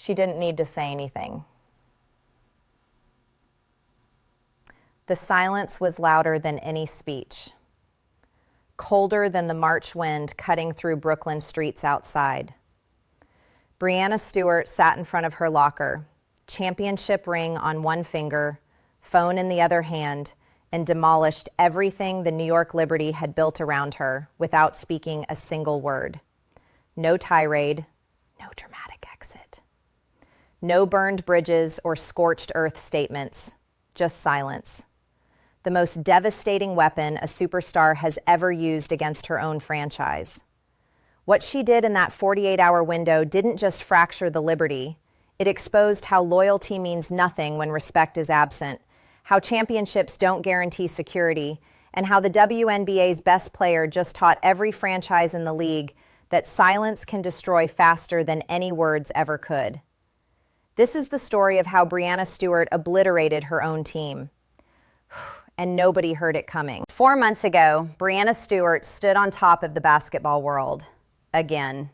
She didn't need to say anything. The silence was louder than any speech, colder than the March wind cutting through Brooklyn streets outside. Breanna Stewart sat in front of her locker, championship ring on one finger, phone in the other hand, and demolished everything the New York Liberty had built around her without speaking a single word. No tirade, no dramatic exit. No burned bridges or scorched earth statements, just silence. The most devastating weapon a superstar has ever used against her own franchise. What she did in that 48-hour window didn't just fracture the Liberty. It exposed how loyalty means nothing when respect is absent, how championships don't guarantee security, and how the WNBA's best player just taught every franchise in the league that silence can destroy faster than any words ever could. This is the story of how Breanna Stewart obliterated her own team. And nobody heard it coming. 4 months ago, Breanna Stewart stood on top of the basketball world. Again.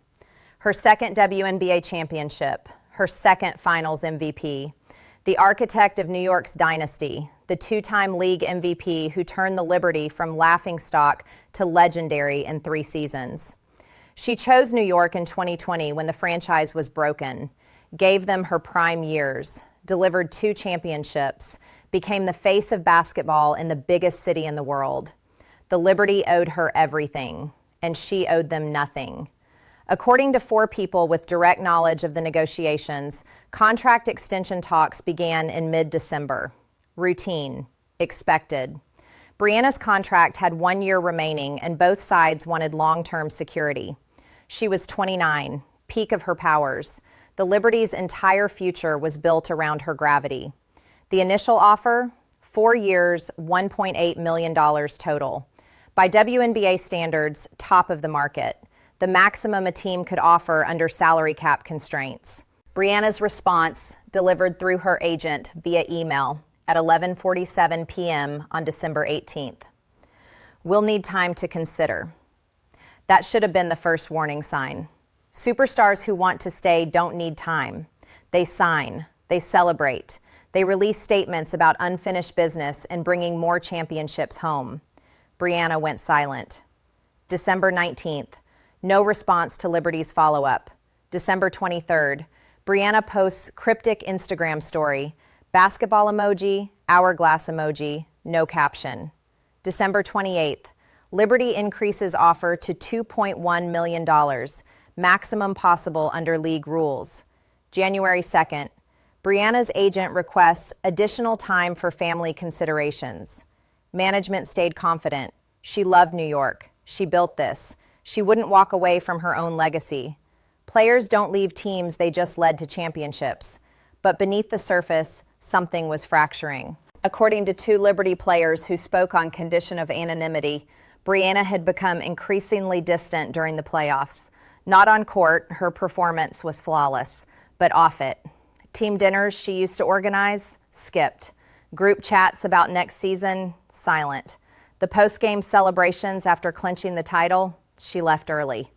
Her second WNBA championship, her second Finals MVP, the architect of New York's dynasty, the two-time league MVP who turned the Liberty from laughingstock to legendary in 3 seasons. She chose New York in 2020 when the franchise was broken, gave them her prime years, delivered 2 championships, became the face of basketball in the biggest city in the world. The Liberty owed her everything, and she owed them nothing. According to 4 people with direct knowledge of the negotiations, contract extension talks began in mid-December. Routine, expected. Breanna's contract had 1 year remaining, and both sides wanted long-term security. She was 29, peak of her powers. The Liberty's entire future was built around her gravity. The initial offer, 4 years, $1.8 million total. By WNBA standards, top of the market. The maximum a team could offer under salary cap constraints. Breanna's response, delivered through her agent via email at 11:47 p.m. on December 18th. We'll need time to consider. That should have been the first warning sign. Superstars who want to stay don't need time. They sign, they celebrate, they release statements about unfinished business and bringing more championships home. Breanna went silent. December 19th, no response to Liberty's follow-up. December 23rd, Breanna posts cryptic Instagram story, basketball emoji, hourglass emoji, no caption. December 28th, Liberty increases offer to $2.1 million, maximum possible under league rules. January 2nd, Breanna's agent requests additional time for family considerations. Management stayed confident. She loved New York. She built this. She wouldn't walk away from her own legacy. Players don't leave teams they just led to championships. But beneath the surface, something was fracturing. According to 2 Liberty players who spoke on condition of anonymity, Breanna had become increasingly distant during the playoffs. Not on court, her performance was flawless, but off it. Team dinners she used to organize, skipped. Group chats about next season, silent. The post-game celebrations after clinching the title, she left early.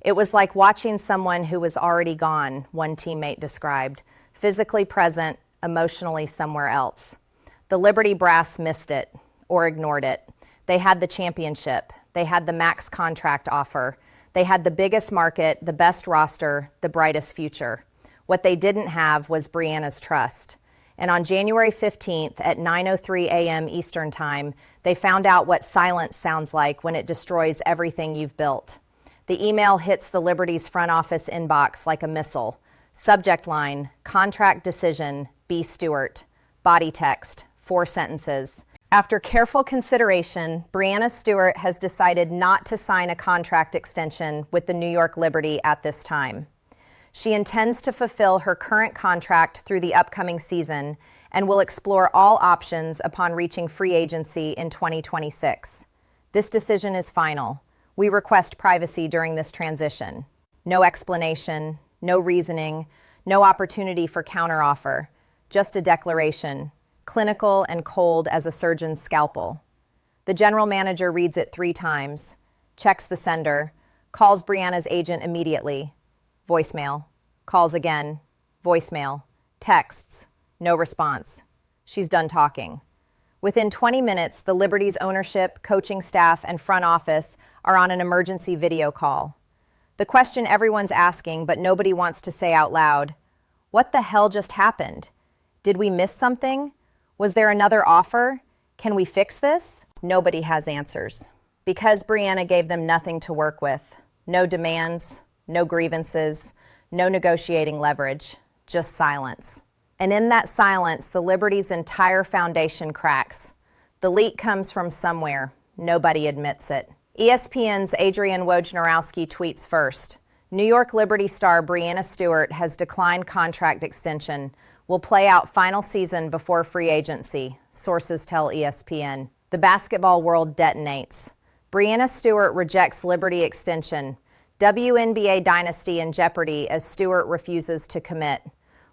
It was like watching someone who was already gone, one teammate described, physically present, emotionally somewhere else. The Liberty brass missed it or ignored it. They had the championship. They had the max contract offer. They had the biggest market, the best roster, the brightest future. What they didn't have was Breanna's trust. And on January 15th at 9:03 a.m. Eastern Time, they found out what silence sounds like when it destroys everything you've built. The email hits the Liberty's front office inbox like a missile. Subject line, contract decision, B. Stewart. Body text, 4 sentences. After careful consideration, Breanna Stewart has decided not to sign a contract extension with the New York Liberty at this time. She intends to fulfill her current contract through the upcoming season and will explore all options upon reaching free agency in 2026. This decision is final. We request privacy during this transition. No explanation, no reasoning, no opportunity for counteroffer, just a declaration, clinical and cold as a surgeon's scalpel. The general manager reads it 3 times, checks the sender, calls Breanna's agent immediately. Voicemail. Calls again. voicemail, texts, no response. She's done talking. Within 20 minutes, the Liberty's ownership, coaching staff, and front office are on an emergency video call. The question everyone's asking, but nobody wants to say out loud: what the hell just happened? Did we miss something? Was there another offer? Can we fix this? Nobody has answers. Because Breanna gave them nothing to work with. No demands, no grievances, no negotiating leverage, just silence. And in that silence, the Liberty's entire foundation cracks. The leak comes from somewhere. Nobody admits it. ESPN's Adrian Wojnarowski tweets first. New York Liberty star Breanna Stewart has declined contract extension. Will play out final season before free agency, sources tell ESPN. The basketball world detonates. Breanna Stewart rejects Liberty extension. WNBA dynasty in jeopardy as Stewart refuses to commit.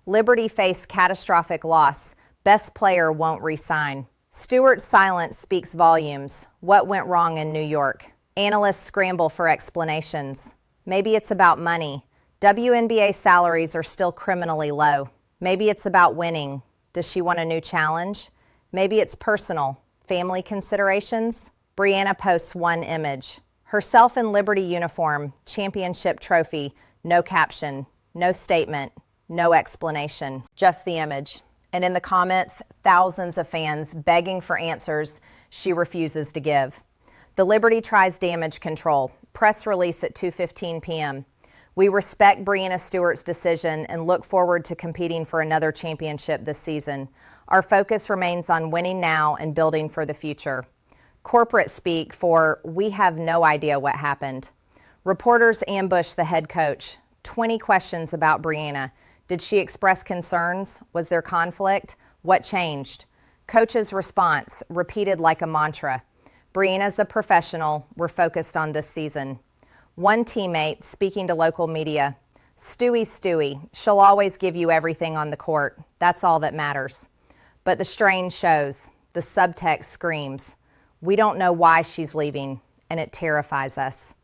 Liberty face catastrophic loss. Best player won't re-sign. Stewart's silence speaks volumes. What went wrong in New York? Analysts scramble for explanations. Maybe it's about money. WNBA salaries are still criminally low. Maybe it's about winning. Does she want a new challenge? Maybe it's personal. Family considerations? Breanna posts one image. Herself in Liberty uniform, championship trophy, no caption, no statement, no explanation, just the image. And in the comments, thousands of fans begging for answers she refuses to give. The Liberty tries damage control. Press release at 2:15 p.m. We respect Breanna Stewart's decision and look forward to competing for another championship this season. Our focus remains on winning now and building for the future. Corporate speak for "we have no idea what happened." Reporters ambush the head coach. 20 questions about Breanna. Did she express concerns? Was there conflict? What changed? Coach's response, repeated like a mantra. Breanna's a professional. We're focused on this season. One teammate, speaking to local media, Stewie's Stewie. She'll always give you everything on the court. That's all that matters. But the strain shows. The subtext screams. We don't know why she's leaving, and it terrifies us.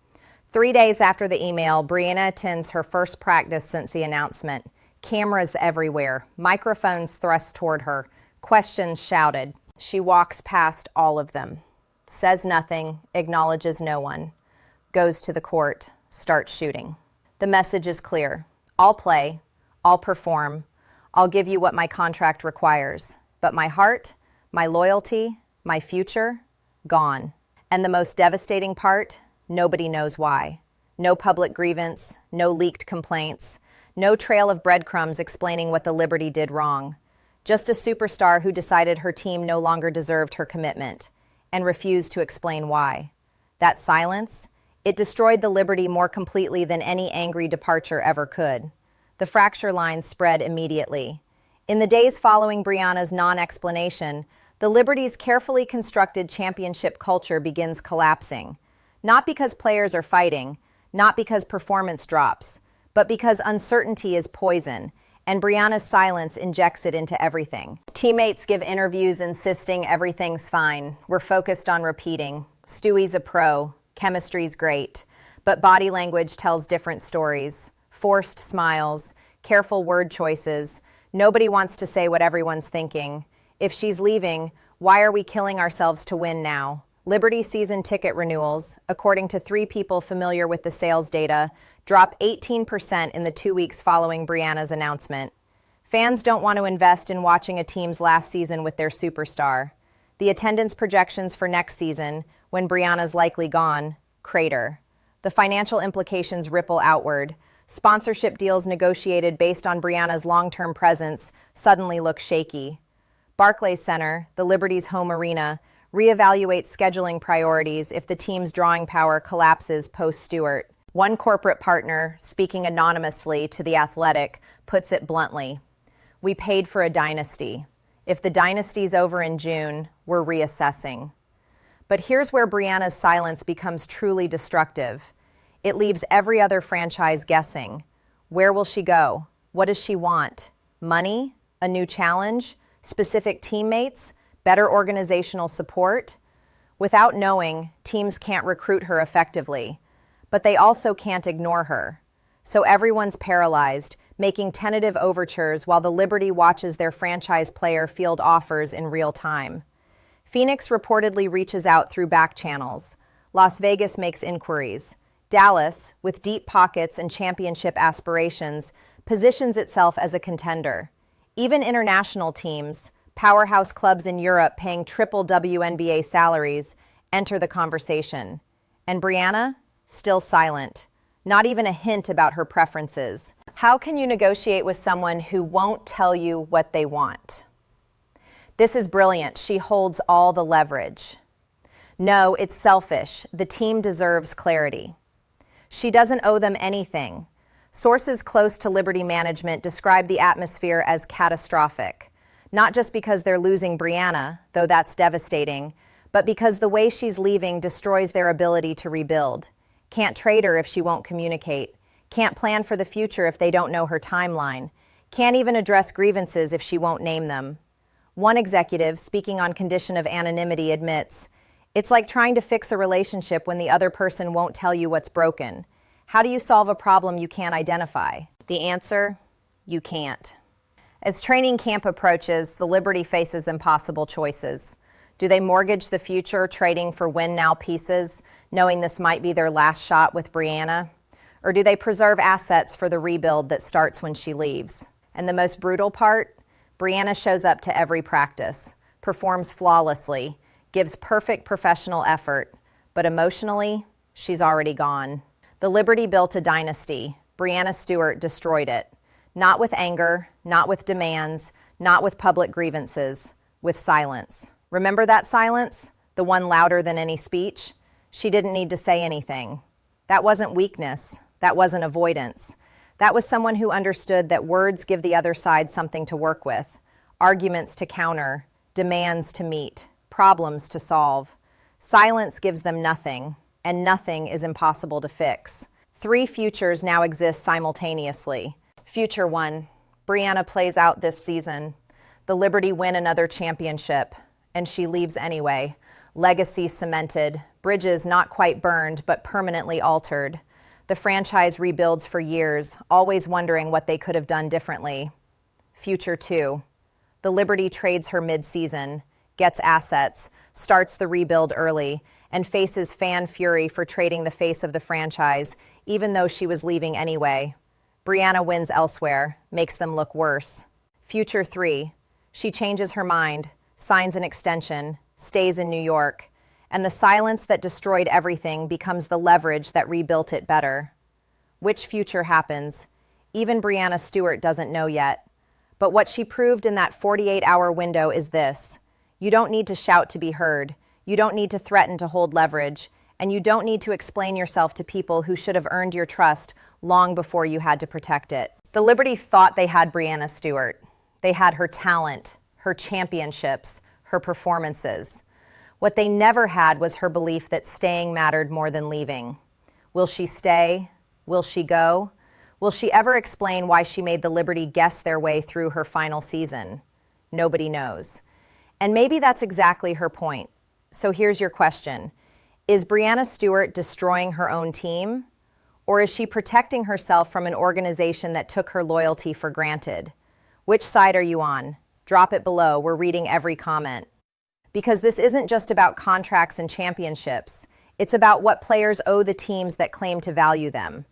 3 days after the email, Breanna attends her first practice since the announcement. Cameras everywhere, microphones thrust toward her, questions shouted. She walks past all of them, says nothing, acknowledges no one, goes to the court, starts shooting. The message is clear. I'll play, I'll perform, I'll give you what my contract requires, but my heart, my loyalty, my future, gone. And the most devastating part, nobody knows why. No public grievance, no leaked complaints, no trail of breadcrumbs explaining what the Liberty did wrong. Just a superstar who decided her team no longer deserved her commitment and refused to explain why. That silence, it destroyed the Liberty more completely than any angry departure ever could. The fracture lines spread immediately. In the days following Breanna's non-explanation, the Liberty's carefully constructed championship culture begins collapsing. Not because players are fighting, not because performance drops, but because uncertainty is poison, and Breanna's silence injects it into everything. Teammates give interviews insisting everything's fine. We're focused on repeating. Stewie's a pro. Chemistry's great. But body language tells different stories. Forced smiles, careful word choices. Nobody wants to say what everyone's thinking. If she's leaving, why are we killing ourselves to win now? Liberty season ticket renewals, according to 3 people familiar with the sales data, drop 18% in the 2 weeks following Breanna's announcement. Fans don't want to invest in watching a team's last season with their superstar. The attendance projections for next season, when Breanna's likely gone, crater. The financial implications ripple outward. Sponsorship deals negotiated based on Breanna's long-term presence suddenly look shaky. Barclays Center, the Liberty's home arena, reevaluates scheduling priorities if the team's drawing power collapses post-Stewart. One corporate partner, speaking anonymously to The Athletic, puts it bluntly. We paid for a dynasty. If the dynasty's over in June, we're reassessing. But here's where Breanna's silence becomes truly destructive. It leaves every other franchise guessing. Where will she go? What does she want? Money? A new challenge? Specific teammates? Better organizational support? Without knowing, teams can't recruit her effectively, but they also can't ignore her. So everyone's paralyzed, making tentative overtures while the Liberty watches their franchise player field offers in real time. Phoenix reportedly reaches out through back channels. Las Vegas makes inquiries. Dallas, with deep pockets and championship aspirations, positions itself as a contender. Even international teams, powerhouse clubs in Europe paying triple WNBA salaries, enter the conversation. And Breanna? Still silent. Not even a hint about her preferences. How can you negotiate with someone who won't tell you what they want? This is brilliant. She holds all the leverage. No, it's selfish. The team deserves clarity. She doesn't owe them anything. Sources close to Liberty management describe the atmosphere as catastrophic. Not just because they're losing Breanna, though that's devastating, but because the way she's leaving destroys their ability to rebuild. Can't trade her if she won't communicate. Can't plan for the future if they don't know her timeline. Can't even address grievances if she won't name them. One executive, speaking on condition of anonymity, admits, "It's like trying to fix a relationship when the other person won't tell you what's broken. How do you solve a problem you can't identify?" The answer? You can't. As training camp approaches, the Liberty faces impossible choices. Do they mortgage the future, trading for win-now pieces, knowing this might be their last shot with Breanna? Or do they preserve assets for the rebuild that starts when she leaves? And the most brutal part? Breanna shows up to every practice, performs flawlessly, gives perfect professional effort, but emotionally, she's already gone. The Liberty built a dynasty. Breanna Stewart destroyed it. Not with anger, not with demands, not with public grievances, with silence. Remember that silence? The one louder than any speech? She didn't need to say anything. That wasn't weakness. That wasn't avoidance. That was someone who understood that words give the other side something to work with, arguments to counter, demands to meet, problems to solve. Silence gives them nothing, and nothing is impossible to fix. 3 futures now exist simultaneously. Future 1, Breanna plays out this season. The Liberty win another championship, and she leaves anyway. Legacy cemented, bridges not quite burned, but permanently altered. The franchise rebuilds for years, always wondering what they could have done differently. Future 2, the Liberty trades her mid-season, gets assets, starts the rebuild early, and faces fan fury for trading the face of the franchise, even though she was leaving anyway. Breanna wins elsewhere, makes them look worse. Future 3, she changes her mind, signs an extension, stays in New York, and the silence that destroyed everything becomes the leverage that rebuilt it better. Which future happens? Even Breanna Stewart doesn't know yet. But what she proved in that 48-hour window is this: you don't need to shout to be heard, you don't need to threaten to hold leverage, and you don't need to explain yourself to people who should have earned your trust long before you had to protect it. The Liberty thought they had Breanna Stewart. They had her talent, her championships, her performances. What they never had was her belief that staying mattered more than leaving. Will she stay? Will she go? Will she ever explain why she made the Liberty guess their way through her final season? Nobody knows. And maybe that's exactly her point. So here's your question. Is Breanna Stewart destroying her own team? Or is she protecting herself from an organization that took her loyalty for granted? Which side are you on? Drop it below. We're reading every comment. Because this isn't just about contracts and championships. It's about what players owe the teams that claim to value them.